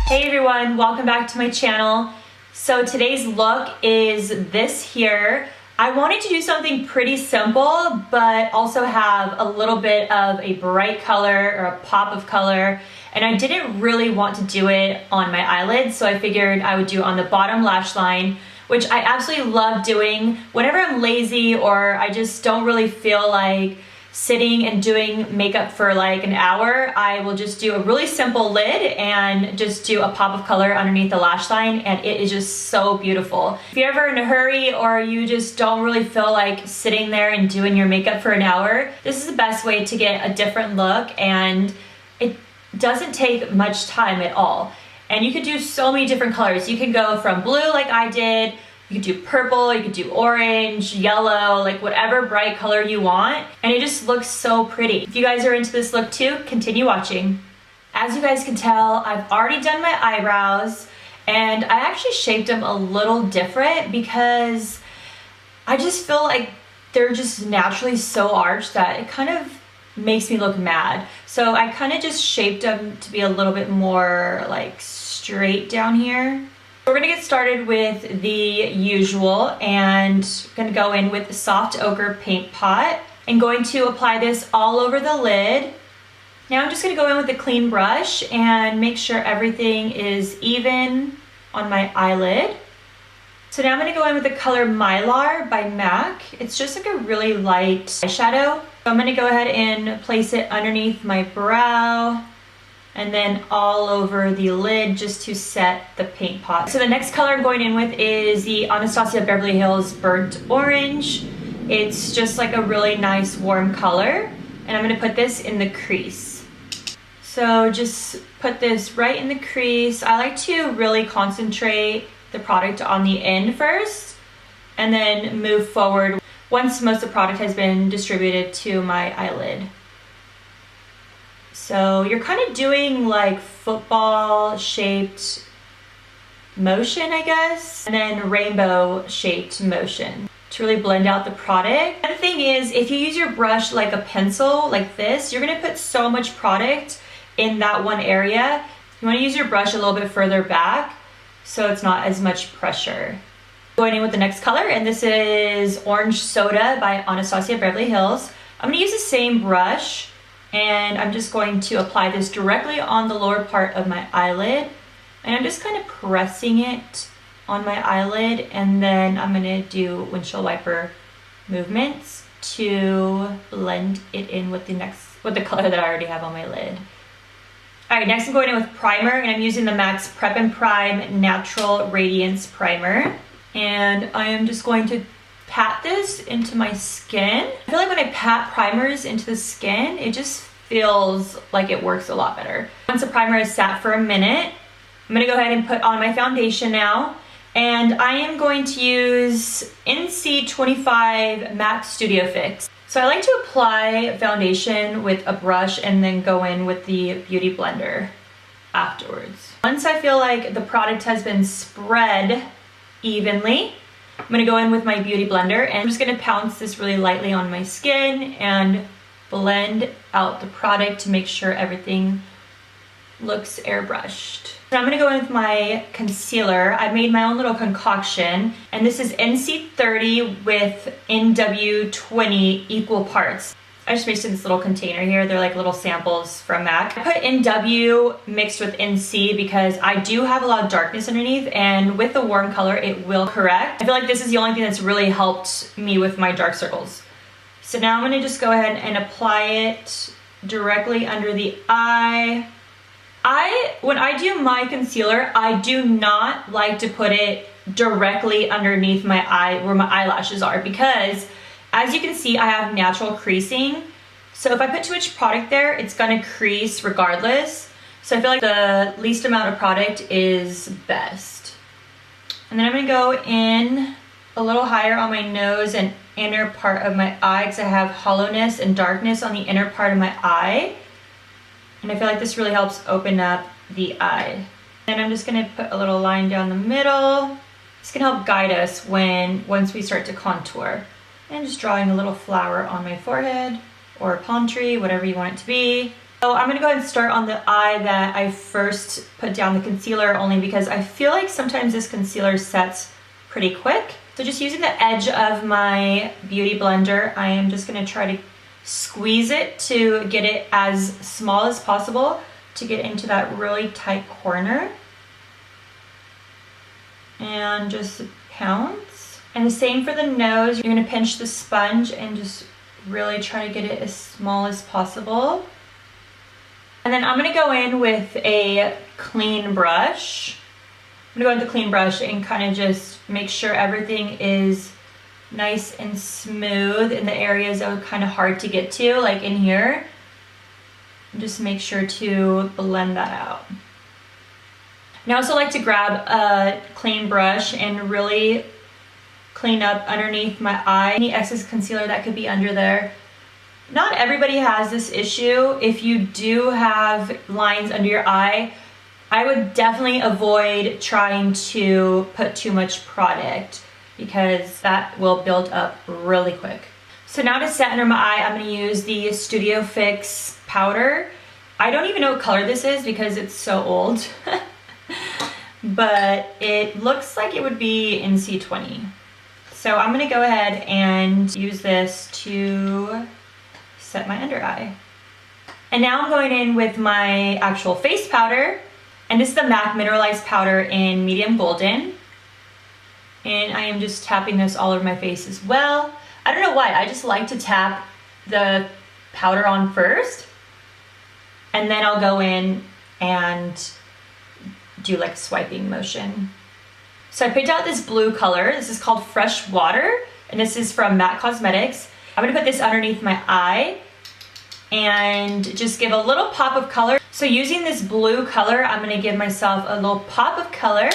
Hey everyone, welcome back to my channel. So today's look is this here. I wanted to do something pretty simple, but also have a little bit of a bright color or a pop of color. And I didn't really want to do it on my eyelids, so I figured I would do it on the bottom lash line, which I absolutely love doing. Whenever I'm lazy or I just don't really feel like sitting and doing makeup for like an hour, I will just do a really simple lid and just do a pop of color underneath the lash line, and it is just so beautiful. If you're ever in a hurry or you just don't really feel like sitting there and doing your makeup for an hour, this is the best way to get a different look, and it doesn't take much time at all. And you could do so many different colors. You can go from blue like I did, you could do purple, you could do orange, yellow, like whatever bright color you want, and it just looks so pretty. If you guys are into this look too, continue watching. As you guys can tell, I've already done my eyebrows, and I actually shaped them a little different because I just feel like they're just naturally so arched that it kind of makes me look mad. So I kind of just shaped them to be a little bit more like straight down here. We're gonna get started with the usual, and gonna go in with the soft ochre paint pot and going to apply this all over the lid. Now I'm just gonna go in with a clean brush and make sure everything is even on my eyelid. So now I'm gonna go in with the color Mylar by MAC. It's just like a really light eyeshadow. So I'm gonna go ahead and place it underneath my brow and then all over the lid just to set the paint pot. So the next color I'm going in with is the Anastasia Beverly Hills Burnt Orange. It's just like a really nice warm color, and I'm gonna put this in the crease. So just put this right in the crease. I like to really concentrate the product on the end first and then move forward once most of the product has been distributed to my eyelid. So you're kind of doing like football shaped motion, I guess, and then rainbow shaped motion to really blend out the product. The thing is, if you use your brush like a pencil like this, you're gonna put so much product in that one area. You wanna use your brush a little bit further back so it's not as much pressure. Going in with the next color, and this is Orange Soda by Anastasia Beverly Hills. I'm gonna use the same brush, and I'm just going to apply this directly on the lower part of my eyelid, and I'm just kind of pressing it on my eyelid, and then I'm gonna do windshield wiper movements to blend it in with the color that I already have on my lid. All right, next I'm going in with primer, and I'm using the MAC's Prep and Prime Natural Radiance Primer, and I am just going to pat this into my skin. I feel like when I pat primers into the skin, it just feels like it works a lot better. Once the primer is sat for a minute, I'm gonna go ahead and put on my foundation now. And I am going to use NC25 MAC Studio Fix. So I like to apply foundation with a brush and then go in with the Beauty Blender afterwards. Once I feel like the product has been spread evenly, I'm gonna go in with my Beauty Blender, and I'm just gonna pounce this really lightly on my skin and blend out the product to make sure everything looks airbrushed. So I'm gonna go in with my concealer. I made my own little concoction, and this is NC30 with NW20 equal parts. I just mixed in this little container here. They're like little samples from MAC. I put NW mixed with NC because I do have a lot of darkness underneath, and with the warm color, it will correct. I feel like this is the only thing that's really helped me with my dark circles. So now I'm gonna just go ahead and apply it directly under the eye. When I do my concealer, I do not like to put it directly underneath my eye where my eyelashes are, because as you can see, I have natural creasing. So if I put too much product there, it's gonna crease regardless. So I feel like the least amount of product is best. And then I'm gonna go in a little higher on my nose and inner part of my eye, because I have hollowness and darkness on the inner part of my eye. And I feel like this really helps open up the eye. And I'm just gonna put a little line down the middle. It's gonna help guide us once we start to contour. And just drawing a little flower on my forehead, or a palm tree, whatever you want it to be. So I'm gonna go ahead and start on the eye that I first put down the concealer, only because I feel like sometimes this concealer sets pretty quick. So just using the edge of my beauty blender, I am just gonna try to squeeze it to get it as small as possible to get into that really tight corner. And just pounce. And the same for the nose. You're gonna pinch the sponge and just really try to get it as small as possible. And then I'm gonna go in with a clean brush. I'm gonna go in with a clean brush and kind of just make sure everything is nice and smooth in the areas that are kind of hard to get to, like in here. Just make sure to blend that out. And I also like to grab a clean brush and really clean up underneath my eye. Any excess concealer that could be under there. Not everybody has this issue. If you do have lines under your eye, I would definitely avoid trying to put too much product because that will build up really quick. So now to set under my eye, I'm gonna use the Studio Fix powder. I don't even know what color this is because it's so old, but it looks like it would be NC20. So I'm gonna go ahead and use this to set my under eye. And now I'm going in with my actual face powder, and this is the MAC Mineralized powder in medium golden. And I am just tapping this all over my face as well. I don't know why, I just like to tap the powder on first, and then I'll go in and do like a swiping motion. So I picked out this blue color. This is called Fresh Water, and this is from MAC Cosmetics. I'm gonna put this underneath my eye and just give a little pop of color. So using this blue color, I'm gonna give myself a little pop of color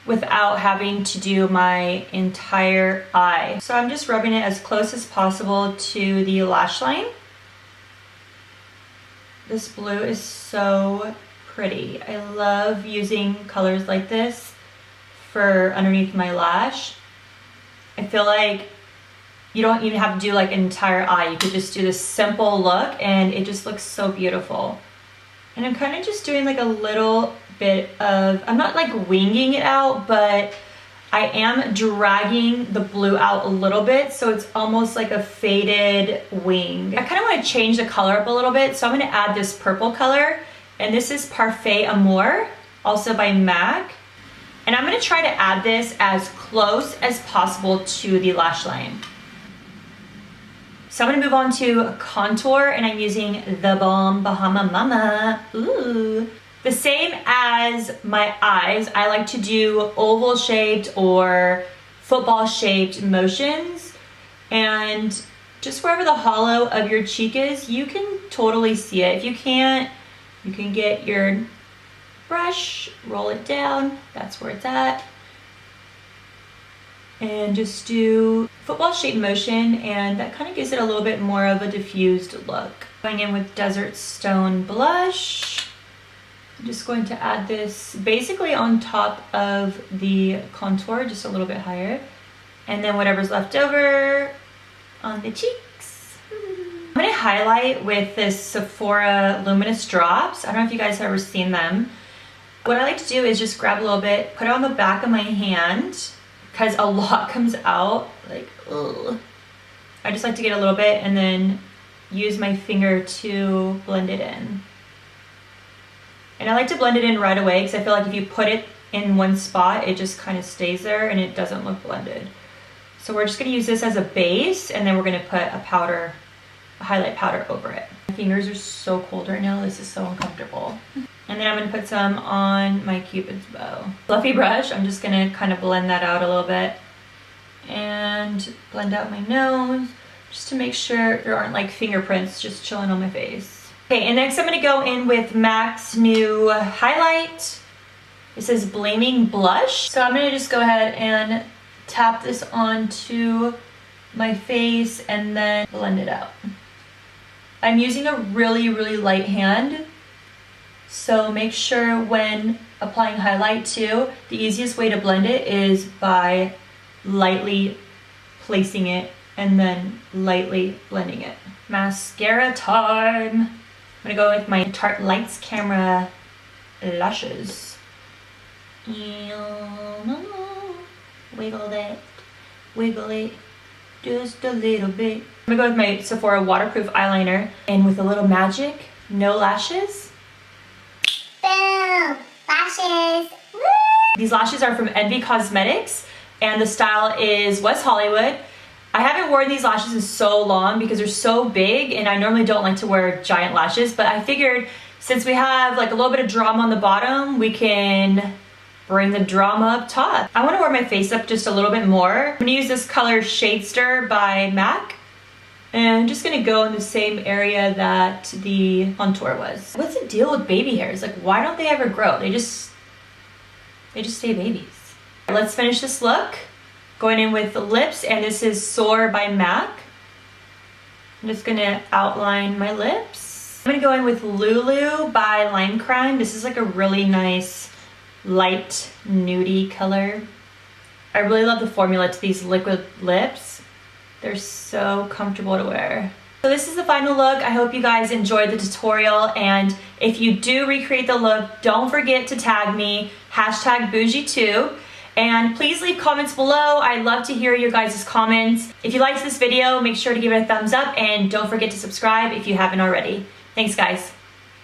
without having to do my entire eye. So I'm just rubbing it as close as possible to the lash line. This blue is so pretty. I love using colors like this for underneath my lash. I feel like you don't even have to do like an entire eye. You could just do this simple look and it just looks so beautiful. And I'm kind of just doing like a little bit of, I'm not like winging it out, but I am dragging the blue out a little bit, so it's almost like a faded wing. I kind of want to change the color up a little bit, so I'm going to add this purple color, and this is Parfait Amour, also by MAC. And I'm going to try to add this as close as possible to the lash line. So I'm gonna move on to contour, and I'm using the Balm Bahama Mama. Ooh. The same as my eyes, I like to do oval shaped or football shaped motions, and just wherever the hollow of your cheek is, you can totally see it. If you can't, you can get your brush, roll it down, that's where it's at, and just do football shaped motion, and that kind of gives it a little bit more of a diffused look. Going in with Desert Stone blush. I'm just going to add this basically on top of the contour, just a little bit higher, and then whatever's left over on the cheeks. I'm going to highlight with this Sephora Luminous Drops. I don't know if you guys have ever seen them. What I like to do is just grab a little bit, put it on the back of my hand, because a lot comes out, like, ugh. I just like to get a little bit and then use my finger to blend it in. And I like to blend it in right away, because I feel like if you put it in one spot, it just kind of stays there and it doesn't look blended. So we're just gonna use this as a base, and then we're gonna put a powder, a highlight powder over it. My fingers are so cold right now, this is so uncomfortable. And then I'm gonna put some on my Cupid's bow. Fluffy brush, I'm just gonna kind of blend that out a little bit and blend out my nose just to make sure there aren't like fingerprints just chilling on my face. Okay, and next I'm gonna go in with MAC's new highlight. This is Blaming Blush. So I'm gonna just go ahead and tap this onto my face and then blend it out. I'm using a really, really light hand. So make sure when applying highlight too, the easiest way to blend it is by lightly placing it and then lightly blending it. Mascara time. gonna go with my Tarte Lights Camera lashes. Wiggle it, wiggle it, just a little bit. I'm gonna go with my Sephora waterproof eyeliner, and with a little magic, no lashes. Boom! Lashes! Woo! These lashes are from Envy Cosmetics, and the style is West Hollywood. I haven't worn these lashes in so long because they're so big, and I normally don't like to wear giant lashes, but I figured since we have like a little bit of drama on the bottom, we can bring the drama up top. I want to wear my face up just a little bit more. I'm gonna use this color Shadster by MAC, and I'm just gonna go in the same area that the contour was. What's the deal with baby hairs? Like, why don't they ever grow? They just stay babies. Let's finish this look. Going in with the lips, and this is Soar by MAC. I'm just gonna outline my lips. I'm gonna go in with Lulu by Lime Crime. This is like a really nice light nudie color. I really love the formula to these liquid lips. They're so comfortable to wear. So this is the final look. I hope you guys enjoyed the tutorial, and if you do recreate the look, don't forget to tag me, #Boushy2. And please leave comments below. I'd love to hear your guys' comments. If you liked this video, make sure to give it a thumbs up, and don't forget to subscribe if you haven't already. Thanks, guys.